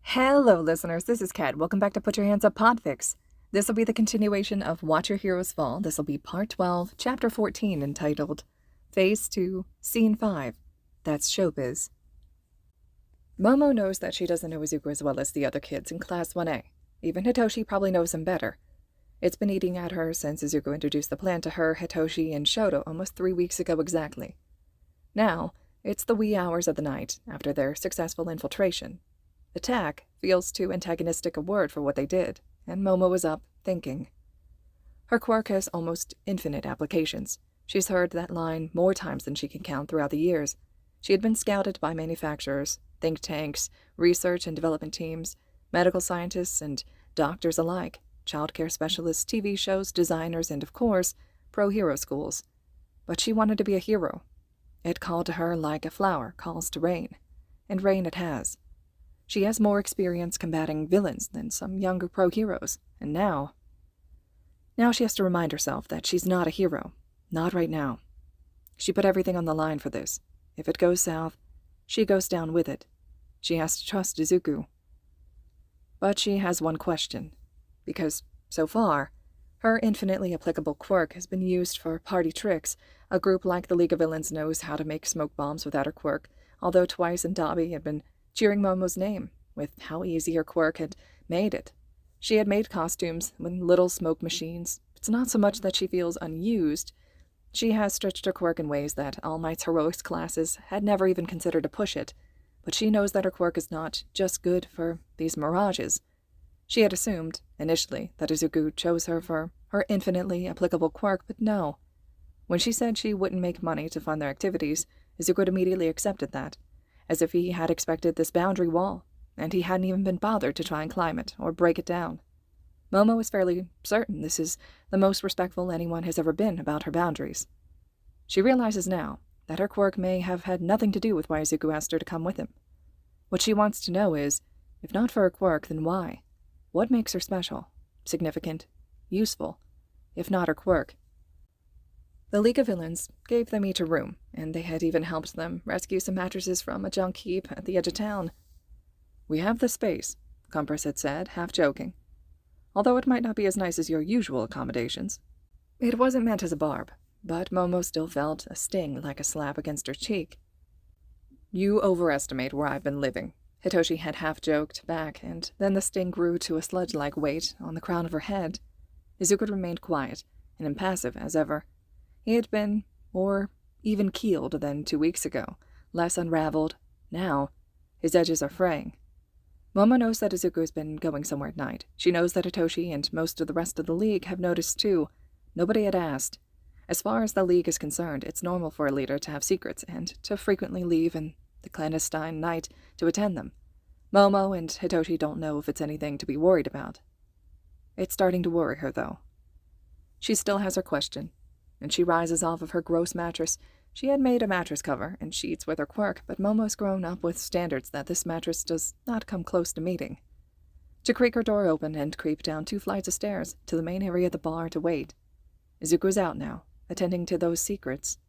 Hello, listeners. This is Kat. Welcome back to Put Your Hands Up Podfics. This will be the continuation of Watch Your Heroes Fall. This will be Part 12, Chapter 14, entitled Phase 2, Scene 5. That's Showbiz. Momo knows that she doesn't know Izuku as well as the other kids in Class 1A. Even Hitoshi probably knows him better. It's been eating at her since Izuku introduced the plan to her, Hitoshi, and Shoto almost 3 weeks ago exactly. Now, it's the wee hours of the night after their successful infiltration. Attack feels too antagonistic a word for what they did, and Momo was up, thinking. Her quirk has almost infinite applications. She's heard that line more times than she can count throughout the years. She had been scouted by manufacturers, think tanks, research and development teams, medical scientists and doctors alike, childcare specialists, TV shows, designers, and, of course, pro-hero schools. But she wanted to be a hero. It called to her like a flower calls to rain, and rain it has. She has more experience combating villains than some younger pro-heroes, and now she has to remind herself that she's not a hero. Not right now. She put everything on the line for this. If it goes south, she goes down with it. She has to trust Izuku. But she has one question, because, so far, her infinitely applicable quirk has been used for party tricks. A group like the League of Villains knows how to make smoke bombs without her quirk, although twice in Dabi had been cheering Momo's name, with how easy her quirk had made it. She had made costumes with little smoke machines. It's not so much that she feels unused. She has stretched her quirk in ways that All Might's heroics classes had never even considered to push it, but she knows that her quirk is not just good for these mirages. She had assumed, initially, that Izuku chose her for her infinitely applicable quirk, but no. When she said she wouldn't make money to fund their activities, Izuku had immediately accepted that, as if he had expected this boundary wall, and he hadn't even been bothered to try and climb it or break it down. Momo is fairly certain this is the most respectful anyone has ever been about her boundaries. She realizes now that her quirk may have had nothing to do with why Izuku asked her to come with him. What she wants to know is, if not for her quirk, then why? What makes her special, significant, useful, if not her quirk? The League of Villains gave them each a room, and they had even helped them rescue some mattresses from a junk heap at the edge of town. "We have the space," Compress had said, half joking. "Although it might not be as nice as your usual accommodations." It wasn't meant as a barb, but Momo still felt a sting like a slap against her cheek. "You overestimate where I've been living," Hitoshi had half-joked back, and then the sting grew to a sludge-like weight on the crown of her head. Izuku remained quiet and impassive as ever. He had been more even-keeled than 2 weeks ago, less unraveled. Now, his edges are fraying. Momo knows that Izuku has been going somewhere at night. She knows that Hitoshi and most of the rest of the League have noticed too. Nobody had asked. As far as the League is concerned, it's normal for a leader to have secrets and to frequently leave in the clandestine night to attend them. Momo and Hitoshi don't know if it's anything to be worried about. It's starting to worry her, though. She still has her question, and she rises off of her gross mattress. She had made a mattress cover and sheets with her quirk, but Momo's grown up with standards that this mattress does not come close to meeting. To creak her door open and creep down 2 flights of stairs to the main area of the bar to wait. Izuku's out now, attending to those secrets.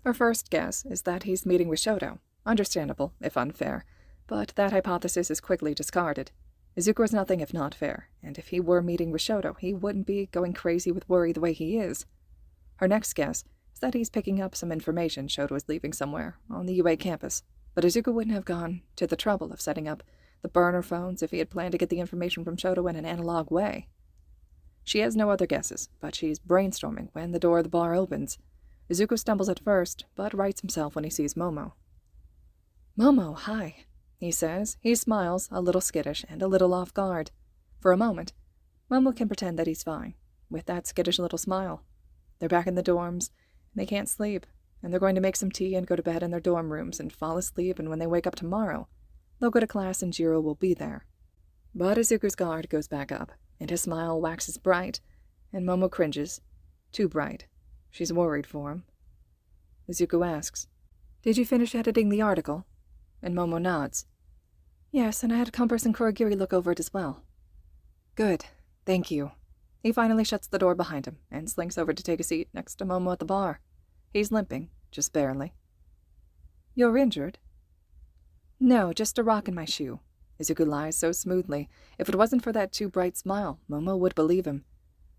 Her first guess is that he's meeting with Shoto. Understandable, if unfair, but that hypothesis is quickly discarded. Izuku is nothing if not fair, and if he were meeting with Shoto, he wouldn't be going crazy with worry the way he is. Her next guess is that he's picking up some information Shoto is leaving somewhere on the UA campus, but Izuku wouldn't have gone to the trouble of setting up the burner phones if he had planned to get the information from Shoto in an analog way. She has no other guesses, but she's brainstorming when the door of the bar opens. Izuku stumbles at first, but rights himself when he sees Momo. "Momo, hi," he says. He smiles, a little skittish and a little off guard. For a moment, Momo can pretend that he's fine, with that skittish little smile. They're back in the dorms, and they can't sleep, and they're going to make some tea and go to bed in their dorm rooms and fall asleep, and when they wake up tomorrow, they'll go to class and Jiro will be there. But Izuku's guard goes back up, and his smile waxes bright, and Momo cringes. Too bright. She's worried for him. Izuku asks, "Did you finish editing the article?" And Momo nods. "Yes, and I had Compress and Kurogiri look over it as well." "Good. Thank you." He finally shuts the door behind him and slinks over to take a seat next to Momo at the bar. He's limping, just barely. "You're injured?" "No, just a rock in my shoe." Izuku lies so smoothly. If it wasn't for that too bright smile, Momo would believe him.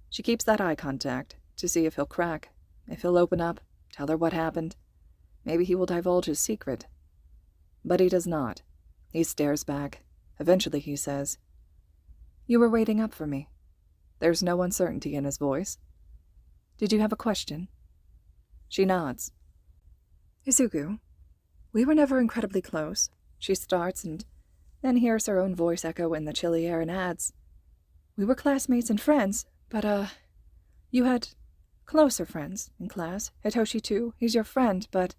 She keeps that eye contact to see if he'll crack, if he'll open up, tell her what happened. Maybe he will divulge his secret. But he does not. He stares back. Eventually he says, "You were waiting up for me." There's no uncertainty in his voice. "Did you have a question?" She nods. "Izuku, we were never incredibly close," she starts, and then hears her own voice echo in the chilly air and adds, "We were classmates and friends, but, you had closer friends in class. Hitoshi, too. He's your friend, but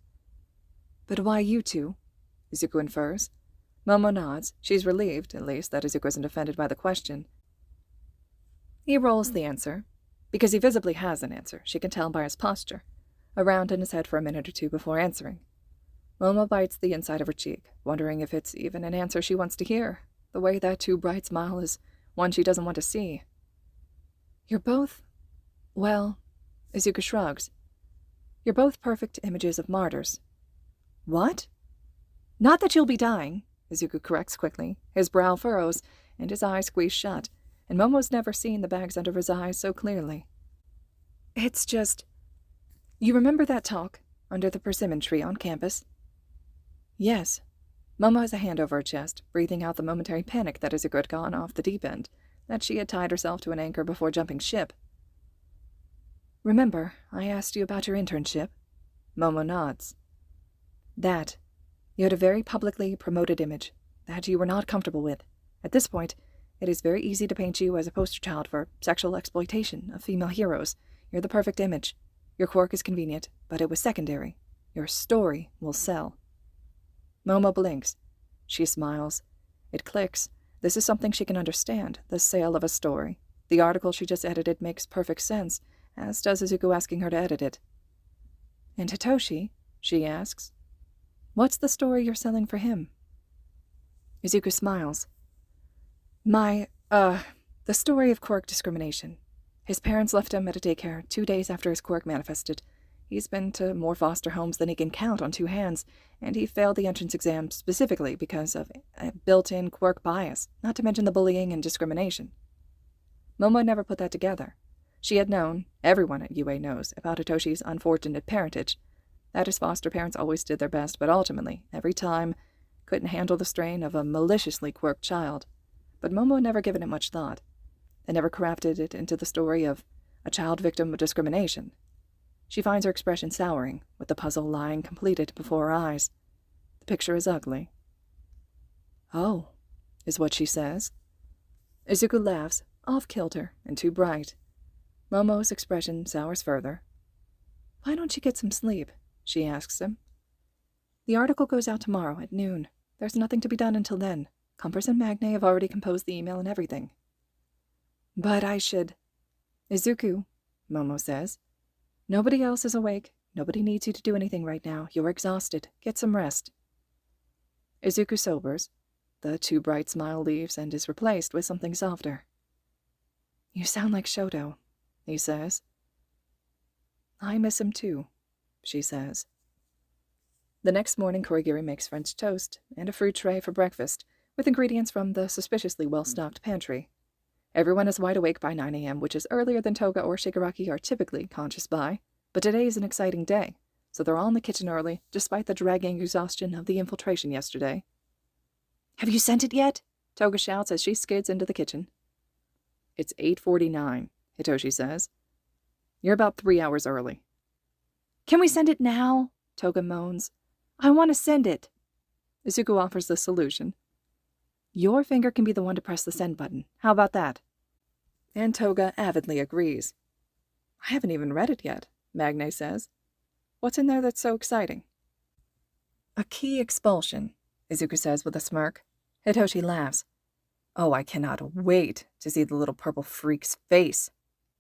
why you two?" Izuku infers. Momo nods. She's relieved, at least, that Izuku isn't offended by the question. He rolls the answer, because he visibly has an answer. She can tell by his posture, around in his head for a minute or two before answering. Momo bites the inside of her cheek, wondering if it's even an answer she wants to hear. The way that too bright smile is one she doesn't want to see. "You're both, well," Izuku shrugs. "You're both perfect images of martyrs." "What?" "Not that you'll be dying," Izuku corrects quickly. His brow furrows, and his eyes squeeze shut, and Momo's never seen the bags under his eyes so clearly. "It's just, you remember that talk under the persimmon tree on campus?" "Yes." Momo has a hand over her chest, breathing out the momentary panic that Izuku had gone off the deep end, that she had tied herself to an anchor before jumping ship. "Remember, I asked you about your internship?" Momo nods. "That. You had a very publicly promoted image that you were not comfortable with. At this point, it is very easy to paint you as a poster child for sexual exploitation of female heroes. You're the perfect image. Your quirk is convenient, but it was secondary. Your story will sell." Momo blinks. She smiles. It clicks. This is something she can understand, the sale of a story. The article she just edited makes perfect sense, as does Izuku asking her to edit it. "And Hitoshi?" she asks. "What's the story you're selling for him?" Izuku smiles. The story of quirk discrimination. His parents left him at a daycare 2 days after his quirk manifested. He's been to more foster homes than he can count on 2 hands, and he failed the entrance exam specifically because of a built-in quirk bias, not to mention the bullying and discrimination. Momo never put that together. She had known, everyone at UA knows, about Hitoshi's unfortunate parentage, that his foster parents always did their best, but ultimately, every time, couldn't handle the strain of a maliciously quirked child. But Momo had never given it much thought, and never crafted it into the story of a child victim of discrimination. She finds her expression souring, with the puzzle lying completed before her eyes. The picture is ugly. "Oh," is what she says. Izuku laughs, off-kilter and too bright. Momo's expression sours further. "Why don't you get some sleep?" she asks him. "The article goes out tomorrow at noon. There's nothing to be done until then. Compass and Magne have already composed the email and everything." "But I should—" "Izuku," Momo says. "Nobody else is awake. Nobody needs you to do anything right now. You're exhausted. Get some rest." Izuku sobers. The too bright smile leaves and is replaced with something softer. "You sound like Shoto," he says. "I miss him too," she says. The next morning, Kurogiri makes French toast and a fruit tray for breakfast, with ingredients from the suspiciously well-stocked pantry. Everyone is wide awake by 9 a.m., which is earlier than Toga or Shigaraki are typically conscious by, but today is an exciting day, so they're all in the kitchen early, despite the dragging exhaustion of the infiltration yesterday. "Have you sent it yet?" Toga shouts as she skids into the kitchen. "It's 8:49, Hitoshi says. "You're about 3 hours early." "Can we send it now?" Toga moans. "I want to send it." Izuku offers the solution. "Your finger can be the one to press the send button. How about that?" And Toga avidly agrees. "I haven't even read it yet," Magne says. "What's in there that's so exciting?" "A key expulsion," Izuku says with a smirk. Hitoshi laughs. "Oh, I cannot wait to see the little purple freak's face."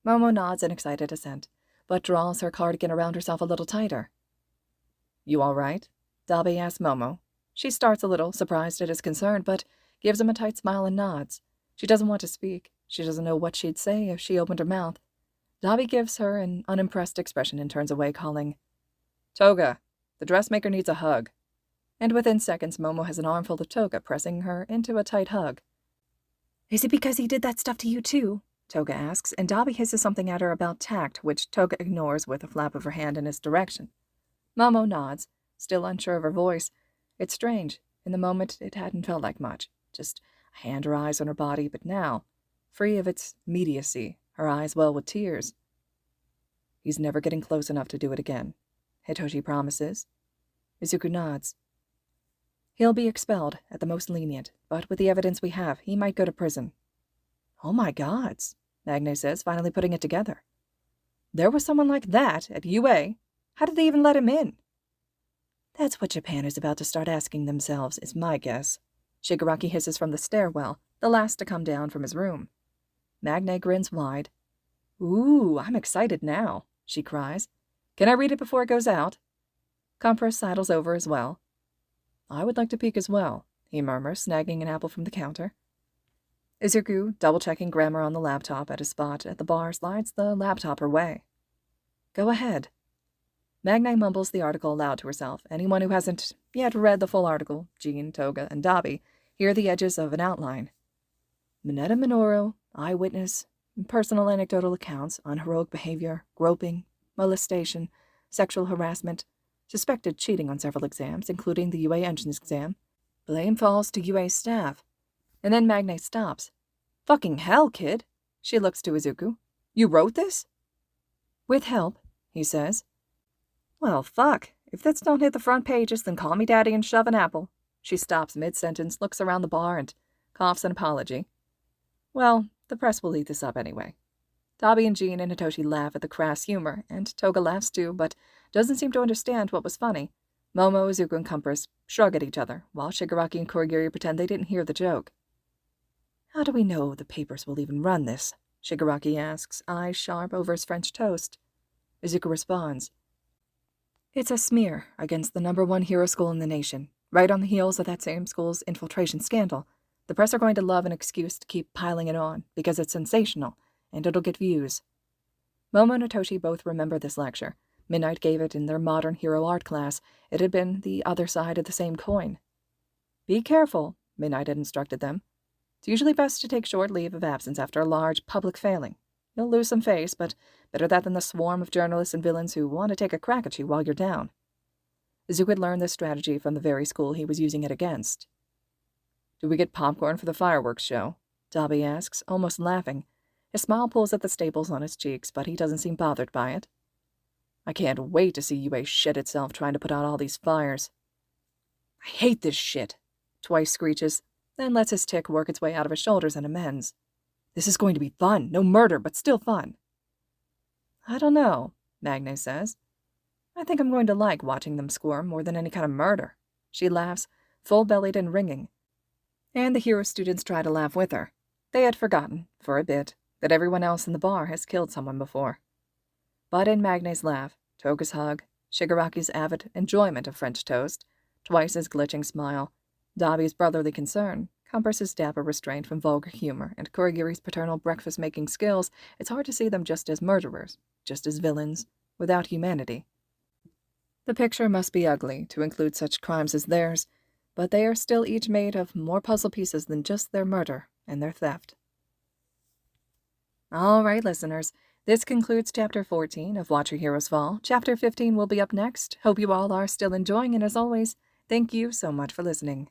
Momo nods in excited assent, but draws her cardigan around herself a little tighter. "You all right?" Dabi asks Momo. She starts a little, surprised at his concern, but gives him a tight smile and nods. She doesn't want to speak. She doesn't know what she'd say if she opened her mouth. Dabi gives her an unimpressed expression and turns away, calling, "Toga, the dressmaker needs a hug." And within seconds, Momo has an armful of Toga pressing her into a tight hug. Is it because he did that stuff to you too? Toga asks, and Dabi hisses something at her about tact, which Toga ignores with a flap of her hand in his direction. Momo nods, still unsure of her voice. It's strange. In the moment, it hadn't felt like much. Just a hand or eyes on her body, but now, free of its immediacy, her eyes well with tears. He's never getting close enough to do it again, Hitoshi promises. Izuku nods. He'll be expelled, at the most lenient, but with the evidence we have, he might go to prison. Oh my gods, Magne says, finally putting it together. There was someone like that at UA. How did they even let him in? That's what Japan is about to start asking themselves, is my guess. Shigaraki hisses from the stairwell, the last to come down from his room. Magne grins wide. Ooh, I'm excited now, she cries. Can I read it before it goes out? Compress sidles over as well. I would like to peek as well, he murmurs, snagging an apple from the counter. Izuku, double-checking grammar on the laptop at a spot at the bar, slides the laptop her way. Go ahead. Magne mumbles the article aloud to herself. Anyone who hasn't yet read the full article, Jean, Toga, and Dabi, hear the edges of an outline. Mineta Minoru, eyewitness, personal anecdotal accounts, unheroic behavior, groping, molestation, sexual harassment, suspected cheating on several exams, including the UA entrance exam. Blame falls to UA staff. And then Magne stops. Fucking hell, kid. She looks to Izuku. You wrote this? With help, he says. Well, fuck. If this don't hit the front pages, then call me daddy and shove an apple. She stops mid-sentence, looks around the bar, and coughs an apology. Well, the press will eat this up anyway. Dabi and Jean and Hitoshi laugh at the crass humor, and Toga laughs too, but doesn't seem to understand what was funny. Momo, Izuku, and Compress shrug at each other, while Shigaraki and Kurogiri pretend they didn't hear the joke. How do we know the papers will even run this? Shigaraki asks, eyes sharp over his French toast. Izuku responds. It's a smear against the #1 hero school in the nation, right on the heels of that same school's infiltration scandal. The press are going to love an excuse to keep piling it on, because it's sensational, and it'll get views. Momo and Hitoshi both remember this lecture. Midnight gave it in their modern hero art class. It had been the other side of the same coin. Be careful, Midnight had instructed them. It's usually best to take short leave of absence after a large public failing. You'll lose some face, but better that than the swarm of journalists and villains who want to take a crack at you while you're down. Izuku had learned this strategy from the very school he was using it against. Do we get popcorn for the fireworks show? Dabi asks, almost laughing. His smile pulls at the staples on his cheeks, but he doesn't seem bothered by it. I can't wait to see UA shit itself trying to put out all these fires. I hate this shit, Twice screeches, then lets his tick work its way out of his shoulders and amends. This is going to be fun. No murder, but still fun. I don't know, Magne says. I think I'm going to like watching them squirm more than any kind of murder. She laughs, full-bellied and ringing. And the hero students try to laugh with her. They had forgotten, for a bit, that everyone else in the bar has killed someone before. But in Magne's laugh, Toga's hug, Shigaraki's avid enjoyment of French toast, Twice's glitching smile, Dabi's brotherly concern, Compress's dapper restraint from vulgar humor, and Kurogiri's paternal breakfast-making skills, it's hard to see them just as murderers, just as villains, without humanity. The picture must be ugly to include such crimes as theirs, but they are still each made of more puzzle pieces than just their murder and their theft. All right, listeners, this concludes Chapter 14 of Watch Your Heroes Fall. Chapter 15 will be up next. Hope you all are still enjoying, and as always, thank you so much for listening.